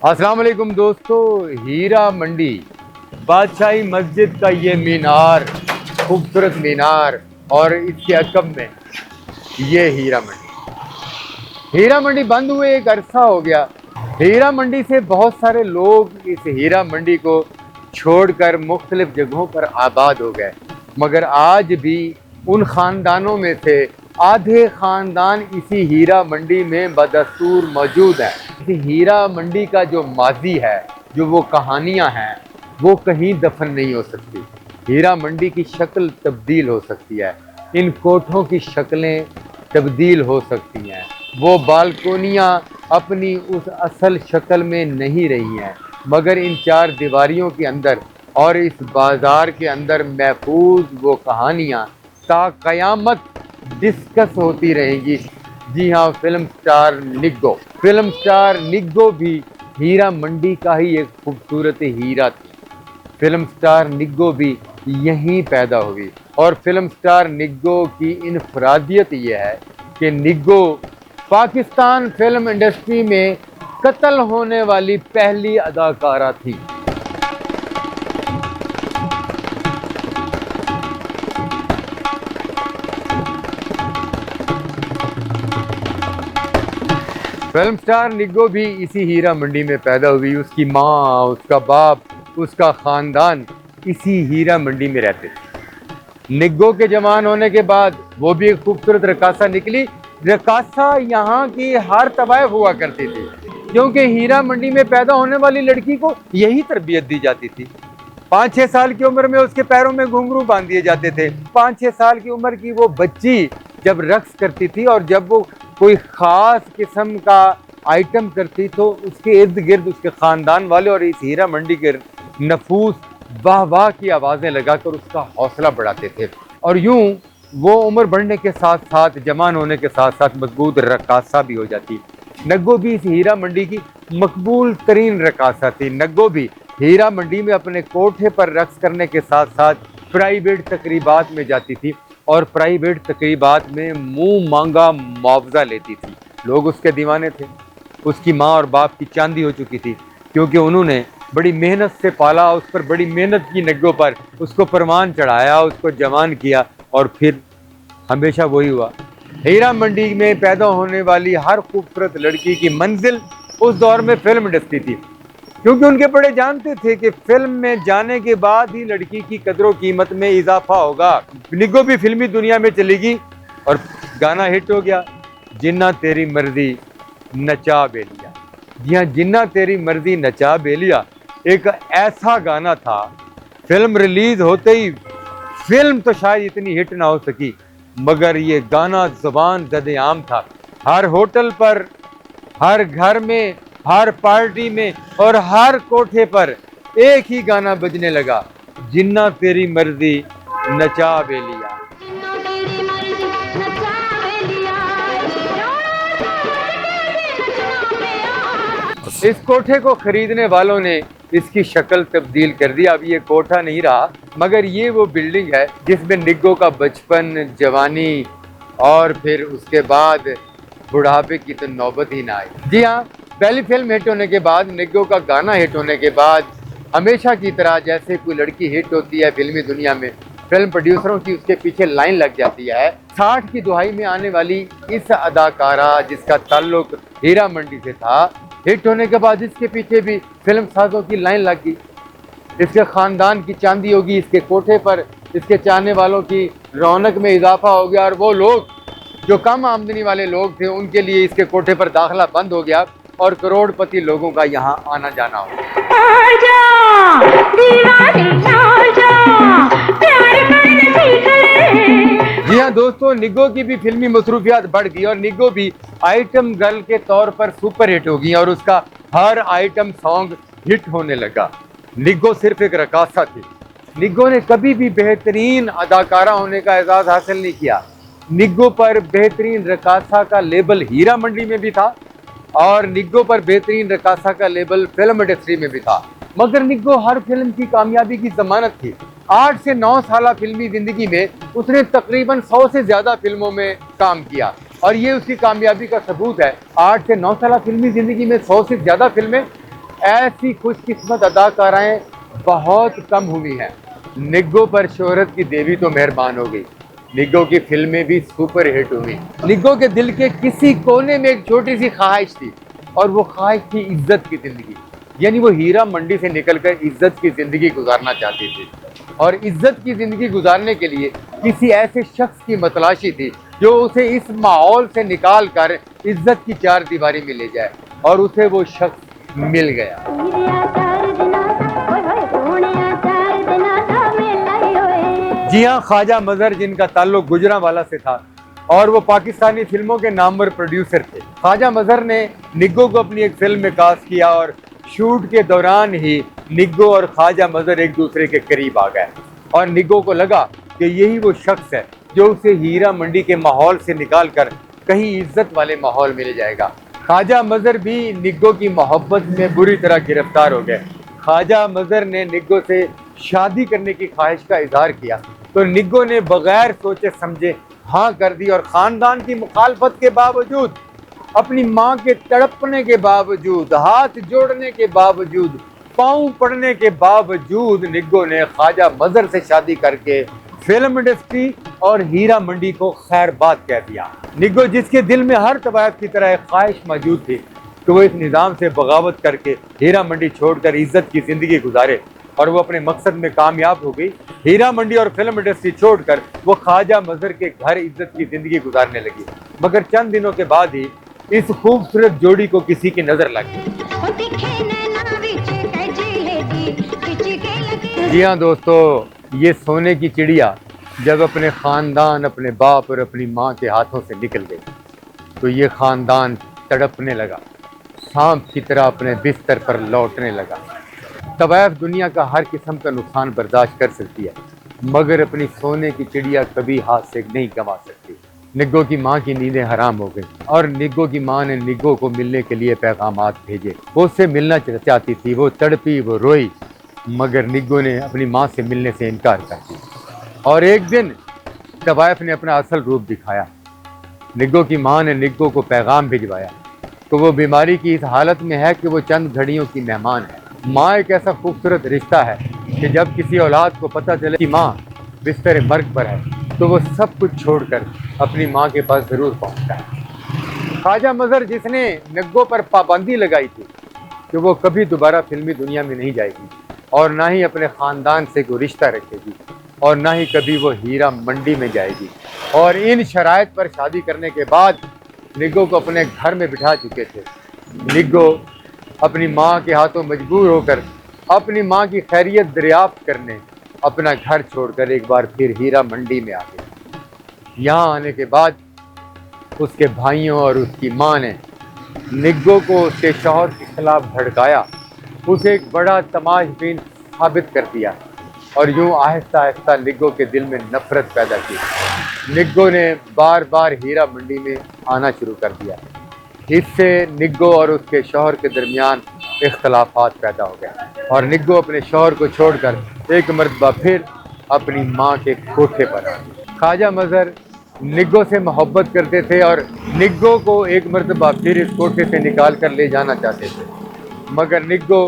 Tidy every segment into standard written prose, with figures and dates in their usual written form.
अस्सलाम वालेकुम दोस्तों। हीरा मंडी बादशाही मस्जिद का ये मीनार, खूबसूरत मीनार, और इसके अकब में ये हीरा मंडी। हीरा मंडी बंद हुए एक अरसा हो गया। हीरा मंडी से बहुत सारे लोग इस हीरा मंडी को छोड़कर मुख्तलिफ जगहों पर आबाद हो गए, मगर आज भी उन खानदानों में से आधे खानदान इसी हीरा मंडी में बदस्तूर मौजूद है। इस हीरा मंडी का जो माजी है, जो वो कहानियां हैं, वो कहीं दफन नहीं हो सकती। हीरा मंडी की शक्ल तब्दील हो सकती है, इन कोठों की शक्लें तब्दील हो सकती हैं, वो बालकोनियां अपनी उस असल शक्ल में नहीं रही हैं, मगर इन चार दीवारियों के अंदर और इस बाजार के अंदर महफूज वो कहानियां ता क़यामत डिस्कस होती रहेंगी। जी हाँ, फिल्म स्टार निग्गो भी हीरा मंडी का ही एक खूबसूरत हीरा थी। फिल्म स्टार निग्गो भी यहीं पैदा हुई, और फिल्म स्टार निग्गो की इनफरादियत यह है कि निग्गो पाकिस्तान फिल्म इंडस्ट्री में कत्ल होने वाली पहली अदाकारा थी। फिल्म स्टार निग्गो भी इसी हीरा मंडी में पैदा हुई। उसकी माँ, उसका बाप, उसका खानदान इसी हीरा मंडी में रहते थे। निग्गो के जवान होने के बाद वो भी एक खूबसूरत रकासा निकली। रकासा यहाँ की हर तवायफ हुआ करती थी, क्योंकि हीरा मंडी में पैदा होने वाली लड़की को यही तरबियत दी जाती थी। 5-6 साल की उम्र में उसके पैरों में घुंघरू बांध दिए जाते थे। 5-6 साल की उम्र की वो बच्ची जब रक्स करती थी और जब वो कोई ख़ास किस्म का आइटम करती, तो उसके इर्द गिर्द उसके ख़ानदान वाले और इस हीरा मंडी के नफूस वाह वाह की आवाज़ें लगाकर उसका हौसला बढ़ाते थे। और यूं वो उम्र बढ़ने के साथ साथ, जवान होने के साथ साथ मजबूत रकासा भी हो जाती। नग्गो भी इस हीरा मंडी की मकबूल तरीन रकासा थी। नग्गो भी हीरा मंडी में अपने कोठे पर रक्स करने के साथ साथ प्राइवेट तकरीबात में जाती थी, और प्राइवेट तकरीबात में मुंह मांगा मुआवजा लेती थी। लोग उसके दीवाने थे। उसकी माँ और बाप की चांदी हो चुकी थी, क्योंकि उन्होंने बड़ी मेहनत से पाला, उस पर बड़ी मेहनत की नग्गो पर, उसको परवान चढ़ाया, उसको जवान किया, और फिर हमेशा वही हुआ। हीरा मंडी में पैदा होने वाली हर खूबसूरत लड़की की मंजिल उस दौर में फिल्म इंडस्ट्री थी, क्योंकि उनके बड़े जानते थे कि फिल्म में जाने के बाद ही लड़की की कदरों कीमत में इजाफा होगा। निग्गो भी फिल्मी दुनिया में चली गई और गाना हिट हो गया, जिन्ना तेरी मर्जी नचा बेलिया। जी हाँ, जिन्ना तेरी मर्जी नचा बेलिया एक ऐसा गाना था, फिल्म रिलीज होते ही, फिल्म तो शायद इतनी हिट ना हो सकी, मगर ये गाना ज़बान ज़द-ए-आम था। हर होटल पर, हर घर में, हर पार्टी में और हर कोठे पर एक ही गाना बजने लगा, जिन्ना तेरी मर्जी नचा बेलिया। इस कोठे को खरीदने वालों ने इसकी शक्ल तब्दील कर दी। अब ये कोठा नहीं रहा, मगर ये वो बिल्डिंग है जिसमें निग्गो का बचपन, जवानी और फिर उसके बाद बुढ़ापे की तो नौबत ही ना आई। जी हाँ, पहली फिल्म हिट होने के बाद, निग्गो का गाना हिट होने के बाद, हमेशा की तरह जैसे कोई लड़की हिट होती है फिल्मी दुनिया में, फिल्म प्रोड्यूसरों की उसके पीछे लाइन लग जाती है। 60 की दुहाई में आने वाली इस अदाकारा, जिसका ताल्लुक हीरा मंडी से था, हिट होने के बाद इसके पीछे भी फिल्म साजों की लाइन लग गई। इसके खानदान की चांदी होगी, इसके कोठे पर इसके चाहने वालों की रौनक में इजाफा हो गया, और वो लोग जो कम आमदनी वाले लोग थे, उनके लिए इसके कोठे पर दाखिला बंद हो गया, और करोड़पति लोगों का यहाँ आना जाना हो गया। जी हाँ दोस्तों, निग्गो की भी फिल्मी मसरूफियात बढ़ गई और निग्गो भी आइटम गर्ल के तौर पर सुपर हिट हो गई, और उसका हर आइटम सॉन्ग हिट होने लगा। निग्गो सिर्फ एक रकासा थी। निग्गो ने कभी भी बेहतरीन अदाकारा होने का एजाज हासिल नहीं किया। निग्गो पर बेहतरीन रकासा का लेबल हीरा मंडी में भी था, और निग्गो पर बेहतरीन रकासा का लेबल फिल्म इंडस्ट्री में भी था, मगर निग्गो हर फिल्म की कामयाबी की जमानत थी। 8 से 9 साल फिल्मी जिंदगी में उसने तकरीबन 100 से ज्यादा फिल्मों में काम किया, और ये उसकी कामयाबी का सबूत है। 8 से 9 साल फिल्मी जिंदगी में 100 से ज्यादा फिल्में, ऐसी खुशकिस्मत अदाकाराएं बहुत कम हुई हैं। निग्गो पर शोहरत की देवी तो मेहरबान हो गई। निग्गो की फिल्में भी सुपर हिट हुई। निग्गो के दिल के किसी कोने में एक छोटी सी ख्वाहिश थी, और वो ख्वाहिश थी इज्जत की जिंदगी। यानी वो हीरा मंडी से निकलकर इज्जत की जिंदगी गुजारना चाहती थी, और इज्जत की जिंदगी गुजारने के लिए किसी ऐसे शख्स की मतलाशी थी जो उसे इस माहौल से निकाल कर इज्जत की चार दीवारी में ले जाए, और उसे वो शख्स मिल गया। जी हाँ, ख्वाजा मजहर, जिनका ताल्लुक गुजरांवाला से था और वो पाकिस्तानी फिल्मों के नामवर प्रोड्यूसर थे। ख्वाजा मजहर ने निग्गो को अपनी एक फिल्म में कास्ट किया, और शूट के दौरान ही निग्गो और ख्वाजा मजहर एक दूसरे के करीब आ गए, और निग्गो को लगा कि यही वो शख्स है जो उसे हीरा मंडी के माहौल से निकाल कर कहीं इज्जत वाले माहौल में ले जाएगा। ख्वाजा मजहर भी निग्गो की मोहब्बत में बुरी तरह गिरफ्तार हो गए। ख्वाजा मजहर ने निग्गो से शादी करने की ख्वाहिश का इजहार किया, तो निग्गो ने बगैर सोचे समझे हाँ कर दी, और खानदान की मुखालफत के बावजूद, अपनी माँ के तड़पने के बावजूद, हाथ जोड़ने के बावजूद, पाँव पड़ने के बावजूद निग्गो ने ख्वाजा मजहर से शादी करके फिल्म इंडस्ट्री और हीरा मंडी को खैरबाद कह दिया। निग्गो, जिसके दिल में हर तवायफ की तरह एक ख्वाहिश मौजूद थी कि वो इस निज़ाम से बगावत करके हीरा मंडी छोड़कर इज्जत की जिंदगी गुजारे, और वो अपने मकसद में कामयाब हो गई। हीरा मंडी और फिल्म इंडस्ट्री छोड़कर वो ख्वाजा मजहर के घर इज्जत की जिंदगी गुजारने लगी। मगर चंद दिनों के बाद ही इस खूबसूरत जोड़ी को किसी की नजर लग गई। जी हाँ दोस्तों, ये सोने की चिड़िया जब अपने खानदान, अपने बाप और अपनी माँ के हाथों से निकल गई, तो ये खानदान तड़पने लगा, सांप की तरह अपने बिस्तर पर लौटने लगा। तवायफ दुनिया का हर किस्म का नुकसान बर्दाश्त कर सकती है, मगर अपनी सोने की चिड़िया कभी हाथ से नहीं गंवा सकती। निग्गो की माँ की नींदें हराम हो गई, और निग्गो की माँ ने निग्गो को मिलने के लिए पैगामात भेजे। वो उससे मिलना चाहती थी, वो तड़पी, वो रोई, मगर निग्गो ने अपनी माँ से मिलने से इनकार कर दिया। और एक दिन तवायफ ने अपना असल रूप दिखाया। निग्गो की माँ ने निग्गो को पैगाम भिजवाया तो वो बीमारी की इस हालत में है कि वो चंद घड़ियों की मेहमान है। माँ एक ऐसा खूबसूरत रिश्ता है कि जब किसी औलाद को पता चले कि माँ बिस्तर मर्ग पर है, तो वो सब कुछ छोड़कर अपनी माँ के पास ज़रूर पहुँचता है। ख्वाजा मजहर, जिसने निग्गो पर पाबंदी लगाई थी कि वो कभी दोबारा फिल्मी दुनिया में नहीं जाएगी, और ना ही अपने ख़ानदान से कोई रिश्ता रखेगी, और ना ही कभी वो हीरा मंडी में जाएगी, और इन शराइत पर शादी करने के बाद निग्गो को अपने घर में बिठा चुके थे। निग्गो अपनी माँ के हाथों मजबूर होकर अपनी माँ की खैरियत दरियाफ्त करने अपना घर छोड़कर एक बार फिर हीरा मंडी में आ गई। यहाँ आने के बाद उसके भाइयों और उसकी माँ ने निग्गो को उसके शौहर के खिलाफ भड़काया, उसे एक बड़ा तमाशबीन साबित कर दिया, और यूँ आहिस्ता आहिस्ता निग्गो के दिल में नफरत पैदा की। निग्गो ने बार बार हीरा मंडी में आना शुरू कर दिया। इससे निग्गो और उसके शौहर के दरमियान इख्तलाफात पैदा हो गए, और निग्गो अपने शौहर को छोड़कर एक मरतबा फिर अपनी माँ के कोठे पर आ गई। ख्वाजा मजहर निग्गो से मोहब्बत करते थे, और निग्गो को एक मरतबा फिर इस कोठे से निकाल कर ले जाना चाहते थे, मगर निग्गो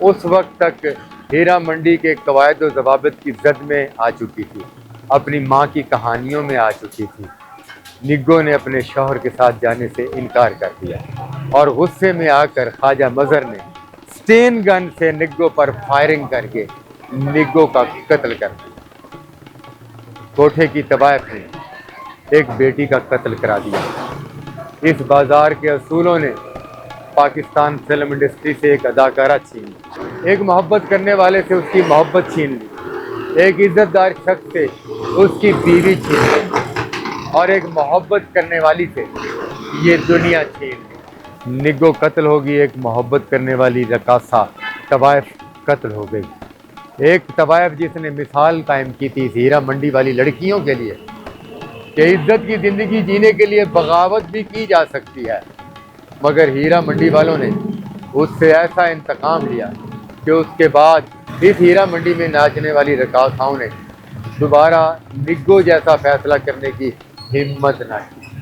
उस वक्त तक हीरा मंडी के कवायद व ज़वाबित की जद में आ चुकी थी, अपनी माँ की कहानियों में आ चुकी थी। निग्गो ने अपने शौहर के साथ जाने से इनकार कर दिया, और गुस्से में आकर ख्वाजा मजहर ने स्टेन गन से निग्गो पर फायरिंग करके निग्गो का कत्ल कर दिया। कोठे की तवायफ ने एक बेटी का कत्ल करा दिया। इस बाजार के असूलों ने पाकिस्तान फिल्म इंडस्ट्री से एक अदाकारा छीन ली, एक मोहब्बत करने वाले से उसकी मोहब्बत छीन ली, एक इज्जतदार शख्स से उसकी बीवी छीन ली, और एक मोहब्बत करने वाली से ये दुनिया छीन ली। निग्गो कत्ल होगी, एक मोहब्बत करने वाली रकासा तवायफ कत्ल हो गई। एक तवायफ जिसने मिसाल कायम की थी हीरा मंडी वाली लड़कियों के लिए कि इज्जत की ज़िंदगी जीने के लिए बगावत भी की जा सकती है, मगर हीरा मंडी वालों ने उससे ऐसा इंतकाम लिया कि उसके बाद इस हीरा मंडी में नाचने वाली रकासाओं ने दोबारा निग्गो जैसा फैसला करने की हिम्मत न की।